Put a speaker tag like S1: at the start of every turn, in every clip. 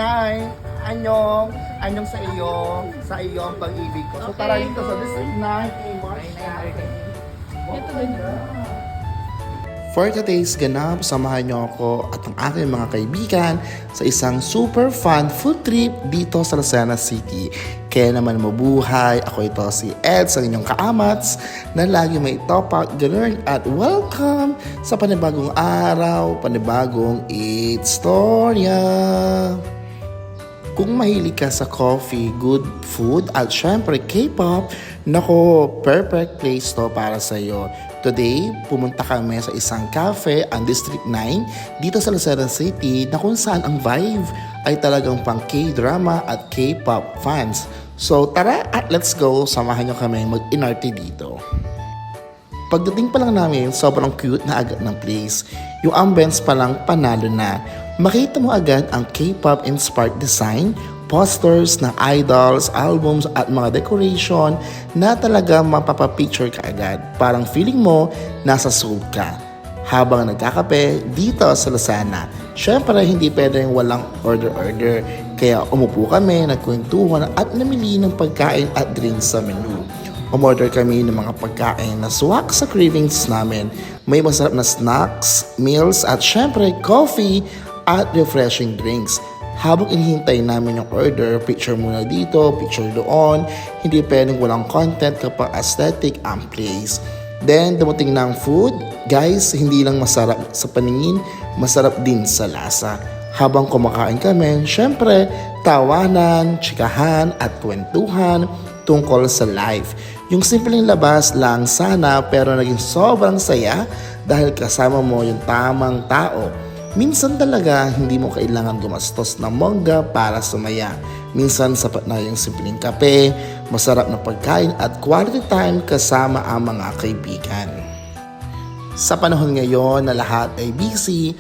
S1: Nay. Anyong sa iyong pag-ibig ko. So tara dito sa District 9 kay March. For today's ganap, samahan niyo ako at ang aking mga kaibigan sa isang super fun food trip dito sa Lucena City. Kaya naman mabuhay, ako ito si Ed sa inyong kaamats na lagi may topak, ganun at welcome sa panibagong araw, panibagong istorya. Kung mahilig ka sa coffee, good food at syempre K-pop, nako, perfect place to para sa iyo. Today, pumunta kami sa isang cafe ang District 9 dito sa Lucena City na kung saan ang vibe ay talagang pang K-drama at K-pop fans. So tara at let's go, samahan nyo kami mag-inarte dito. Pagdating pa lang namin, sobrang cute na agad ng place. Yung ambience pa lang panalo na. Makita mo agad ang K-pop inspired design, posters ng idols, albums at mga decoration na talaga mapapapicture ka agad. Parang feeling mo nasa Seoul ka habang nagkakape dito sa Lucena. Syempre hindi pwedeng walang order. Kaya umupo kami, nagkwentuhan at namili ng pagkain at drinks sa menu. Umorder kami ng mga pagkain na swak sa cravings namin. May masarap na snacks, meals at syempre coffee at refreshing drinks. Habang inihintay namin yung order, picture muna dito, picture doon. Hindi pwedeng walang content kapag aesthetic ang place. Then, dumating na ang food. Guys, hindi lang masarap sa paningin, masarap din sa lasa. Habang kumakain kami, syempre, tawanan, chikahan at kwentuhan tungkol sa life. Yung simpleng labas lang sana pero naging sobrang saya dahil kasama mo yung tamang tao. Minsan talaga hindi mo kailangan gumastos ng mongga para sumaya. Minsan sapat na yung simpleng kape, masarap na pagkain at quality time kasama ang mga kaibigan. Sa panahon ngayon na lahat ay busy,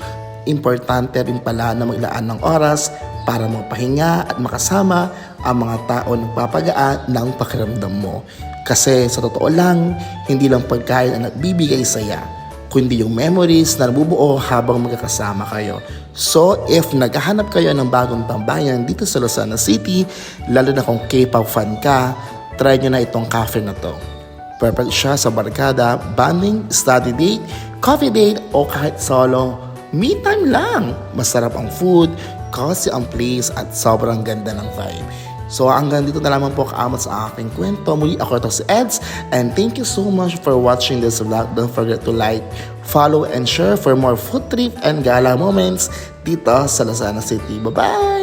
S1: importante rin pala na maglaan ng oras para magpahinga at makasama ang mga tao na nagpapagaan ng pakiramdam mo. Kasi sa totoo lang, hindi lang pagkain ang nagbibigay saya, kundi yung memories na nabubuo habang magkakasama kayo. So, if naghahanap kayo ng bagong tambayan dito sa Lucena City, lalo na kung K-pop fan ka, try nyo na itong cafe na to. Perfect siya sa barkada, bonding, study date, coffee date, o kahit solo. Me time lang! Masarap ang food, cozy ang place, at sobrang ganda ng vibe. So hanggang dito na lamang po kaamat sa aking kwento. Muli ako ito si Eds and thank you so much for watching this vlog. Don't forget to like, follow, and share for more food trip and gala moments dito sa Lucena City. Bye-bye!